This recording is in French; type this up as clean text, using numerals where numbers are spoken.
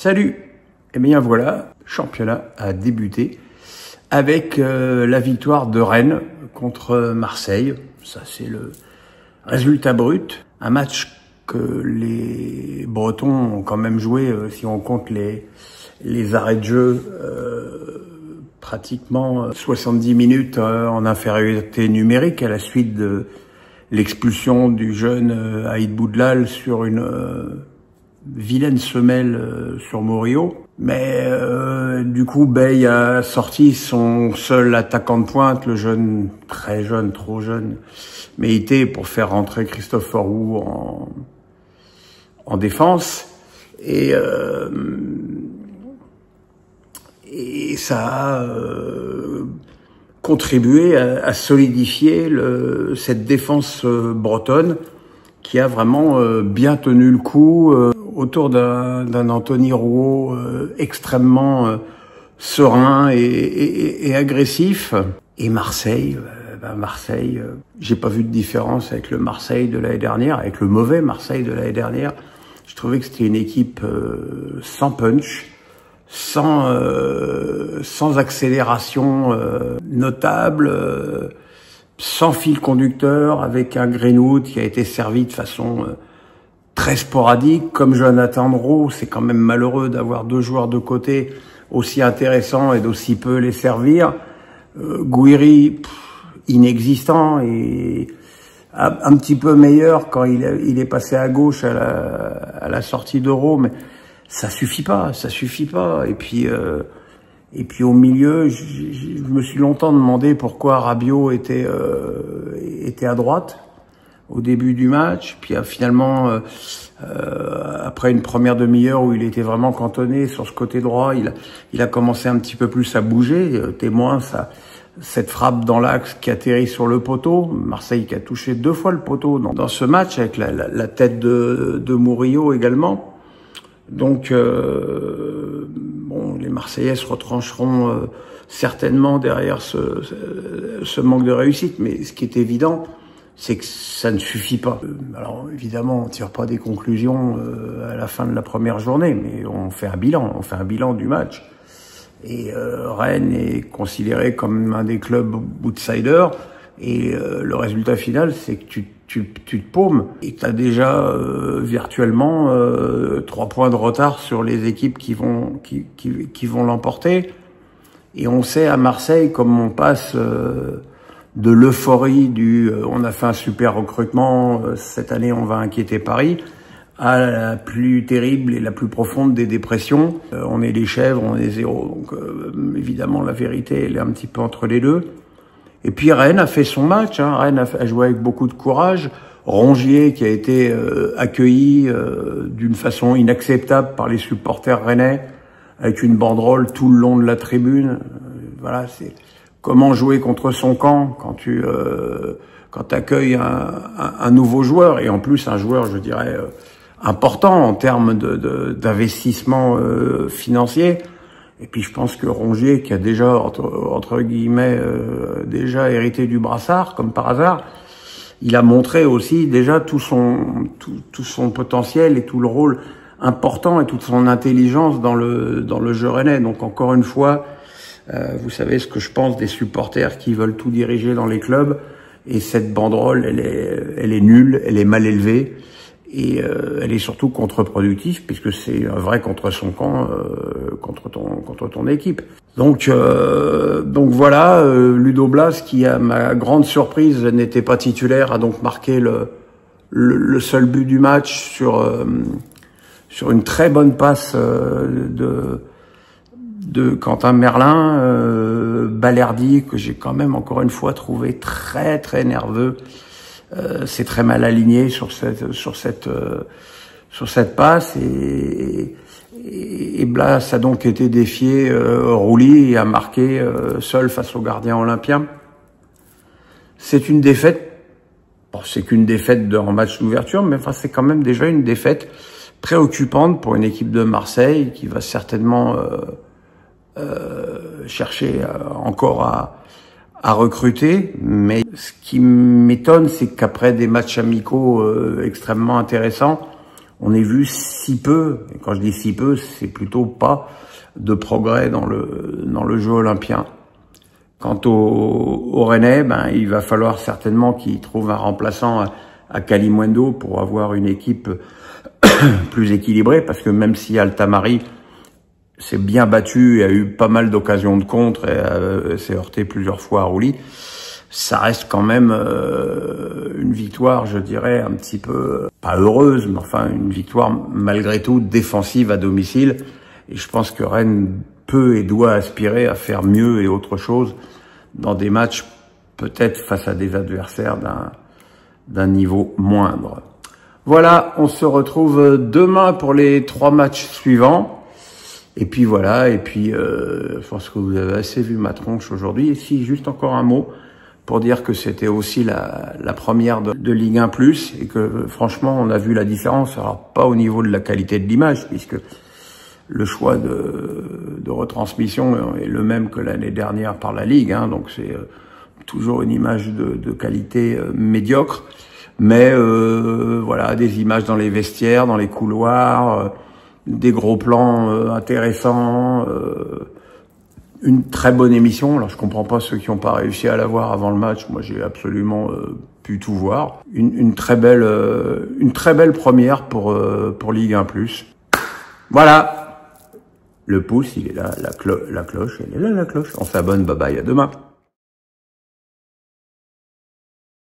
Salut! Eh bien voilà, le championnat a débuté avec la victoire de Rennes contre Marseille. Ça, c'est le résultat brut. Un match que les Bretons ont quand même joué, si on compte les arrêts de jeu, pratiquement 70 minutes en infériorité numérique à la suite de l'expulsion du jeune Aïd Boudlal sur une vilaine semelle sur Murillo. Mais du coup, Bey a sorti son seul attaquant de pointe, le jeune, très jeune, trop jeune, Meïté, pour faire rentrer Christophe Roux en défense. Et ça a contribué à solidifier cette défense bretonne qui a vraiment bien tenu le coup autour d'un Anthony Rouault extrêmement serein et agressif. Et Marseille, j'ai pas vu de différence avec le Marseille de l'année dernière, avec le mauvais Marseille de l'année dernière. Je trouvais que c'était une équipe sans punch, sans accélération notable, sans fil conducteur, avec un Greenwood qui a été servi de façon très sporadique, comme Jonathan Rowe. C'est quand même malheureux d'avoir deux joueurs de côté aussi intéressants et d'aussi peu les servir. Gouiri, inexistant, et un petit peu meilleur quand il est passé à gauche à la sortie d'Euro, mais ça suffit pas. Et puis au milieu, je me suis longtemps demandé pourquoi Rabiot était à droite au début du match. Puis finalement, après une première demi-heure où il était vraiment cantonné sur ce côté droit, il a commencé un petit peu plus à bouger. Témoin, cette frappe dans l'axe qui atterrit sur le poteau. Marseille qui a touché 2 fois le poteau dans ce match, avec la tête de Murillo également. Donc, bon, les Marseillais se retrancheront certainement derrière ce manque de réussite, mais ce qui est évident, c'est que ça ne suffit pas. Alors évidemment, on tire pas des conclusions à la fin de la première journée, mais on fait un bilan du match. Et Rennes est considéré comme un des clubs outsiders, et le résultat final, c'est que tu te paumes et tu as déjà virtuellement 3 points de retard sur les équipes qui vont l'emporter. Et on sait à Marseille, comme on passe de l'euphorie on a fait un super recrutement, cette année on va inquiéter Paris, à la plus terrible et la plus profonde des dépressions. On est les chèvres, on est zéro. Donc évidemment la vérité, elle est un petit peu entre les deux. Et puis Rennes a fait son match, hein. Rennes a joué avec beaucoup de courage. Rongier qui a été accueilli d'une façon inacceptable par les supporters rennais, avec une banderole tout le long de la tribune. Voilà, c'est comment jouer contre son camp quand t'accueilles un nouveau joueur, et en plus un joueur, je dirais, important en termes d'investissement financier. Et puis je pense que Rongier, qui a déjà entre guillemets déjà hérité du brassard comme par hasard, il a montré aussi déjà tout son potentiel et tout le rôle important et toute son intelligence dans le jeu rennais. Donc encore une fois, vous savez ce que je pense des supporters qui veulent tout diriger dans les clubs, et cette banderole, elle est nulle, elle est mal élevée. Et elle est surtout contre-productive, puisque c'est un vrai contre son camp, contre ton équipe. Donc voilà, Ludo Blas, qui à ma grande surprise n'était pas titulaire, a donc marqué le seul but du match sur une très bonne passe de Quentin Merlin. Balerdi, que j'ai quand même encore une fois trouvé très très nerveux. C'est très mal aligné sur cette passe, et Blas a donc été défié, Rouli, et a marqué seul face au gardien olympien. C'est une défaite. Bon, c'est qu'une défaite en match d'ouverture, mais enfin c'est quand même déjà une défaite préoccupante pour une équipe de Marseille qui va certainement chercher encore à recruter. Mais ce qui m'étonne, c'est qu'après des matchs amicaux extrêmement intéressants, on ait vu si peu, et quand je dis si peu, c'est plutôt pas de progrès dans le jeu olympien. Quant au Rennais, ben, il va falloir certainement qu'il trouve un remplaçant à Kalimuendo pour avoir une équipe plus équilibrée, parce que même si Altamari s'est bien battu et a eu pas mal d'occasions de contre et s'est heurté plusieurs fois à Roulis, ça reste quand même une victoire, je dirais, un petit peu, pas heureuse, mais enfin une victoire malgré tout défensive à domicile. Et je pense que Rennes peut et doit aspirer à faire mieux et autre chose dans des matchs peut-être face à des adversaires d'un niveau moindre. Voilà, on se retrouve demain pour les 3 matchs suivants. Et puis voilà, et puis je pense que vous avez assez vu ma tronche aujourd'hui. Et si, juste encore un mot pour dire que c'était aussi la première de Ligue 1+, et que franchement, on a vu la différence. Alors, pas au niveau de la qualité de l'image, puisque le choix de retransmission est le même que l'année dernière par la Ligue, hein, donc c'est toujours une image de qualité médiocre. Mais voilà, des images dans les vestiaires, dans les couloirs, des gros plans intéressants, une très bonne émission. Alors je comprends pas ceux qui n'ont pas réussi à la voir avant le match. Moi j'ai absolument pu tout voir. Une très belle première pour Ligue 1+. Voilà. Le pouce, il est là, la cloche, elle est là la cloche. On s'abonne, bye bye, à demain.